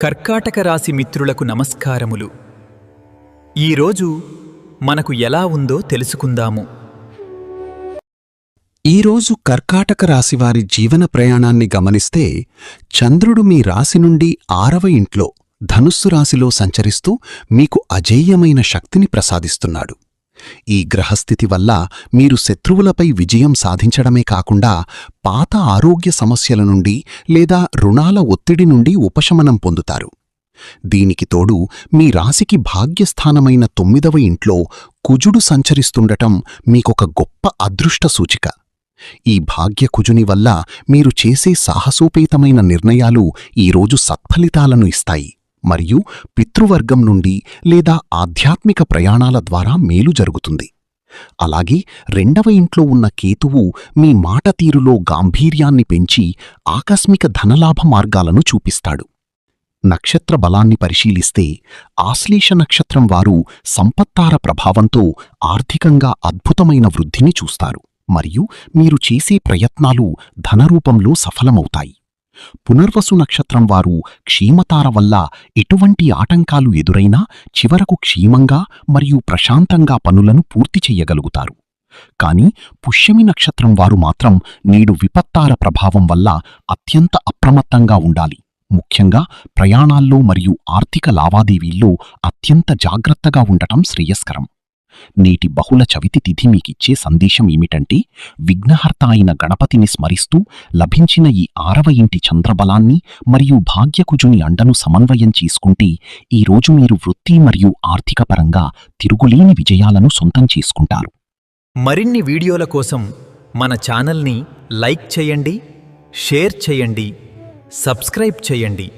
కర్కాటక రాశి మిత్రులకు నమస్కారములు. ఈరోజు మనకు ఎలా ఉందో తెలుసుకుందాము. ఈరోజు కర్కాటక రాశివారి జీవన ప్రయాణాన్ని గమనిస్తే చంద్రుడు మీ రాశి నుండి 6వ ఇంట్లో ధనుస్సు రాశిలో సంచరిస్తూ మీకు అజేయమైన శక్తిని ప్రసాదిస్తున్నాడు. ఈ గ్రహస్థితి వల్ల మీరు శత్రువులపై విజయం సాధించడమే కాకుండా పాత ఆరోగ్య సమస్యల నుండి లేదా రుణాల ఒత్తిడి నుండి ఉపశమనం పొందుతారు. దీనికి తోడు మీ రాశికి భాగ్యస్థానమైన 9వ ఇంట్లో కుజుడు సంచరిస్తుండటం మీకొక గొప్ప అదృష్ట సూచిక. ఈ భాగ్యకుజుని వల్ల మీరు చేసే సాహసోపేతమైన నిర్ణయాలు ఈరోజు సత్ఫలితాలను ఇస్తాయి మరియు పితృవర్గం నుండి లేదా ఆధ్యాత్మిక ప్రయాణాల ద్వారా మేలు జరుగుతుంది. అలాగే 2వ ఇంట్లో ఉన్న కేతువు మీ మాట తీరులో గాంభీర్యాన్ని పెంచి ఆకస్మిక ధనలాభ మార్గాలను చూపిస్తాడు. నక్షత్ర బలాన్ని పరిశీలిస్తే ఆశ్లేష నక్షత్రం వారు సంపత్తార ప్రభావంతో ఆర్థికంగా అద్భుతమైన వృద్ధిని చూస్తారు మరియు మీరు చేసే ప్రయత్నాలు ధనరూపంలో సఫలమవుతాయి. పునర్వసు నక్షత్రం వారు క్షీమతార వల్ల ఎటువంటి ఆటంకాలు ఎదురైనా చివరకు క్షేమంగా మరియు ప్రశాంతంగా పనులను పూర్తి చెయ్యగలుగుతారు. కాని పుష్యమి నక్షత్రం వారు మాత్రం నేడు విపత్తార ప్రభావం వల్ల అత్యంత అప్రమత్తంగా ఉండాలి. ముఖ్యంగా ప్రయాణాల్లో మరియు ఆర్థిక లావాదేవీల్లో అత్యంత జాగ్రత్తగా ఉండటం శ్రేయస్కరం. నేటి బహుళ చవితి తిథి మీకిచ్చే సందేశం ఏమిటంటే, విఘ్నహర్త అయిన గణపతిని స్మరిస్తూ లభించిన ఈ 6వ ఇంటి చంద్రబలాన్ని మరియు భాగ్యకుజుని అండను సమన్వయం చేసుకుంటే ఈరోజు మీరు వృత్తి మరియు ఆర్థికపరంగా తిరుగులేని విజయాలను సొంతం చేసుకుంటారు. మరిన్ని వీడియోల కోసం మన ఛానల్ని లైక్ చేయండి, షేర్ చేయండి, సబ్స్క్రైబ్ చేయండి.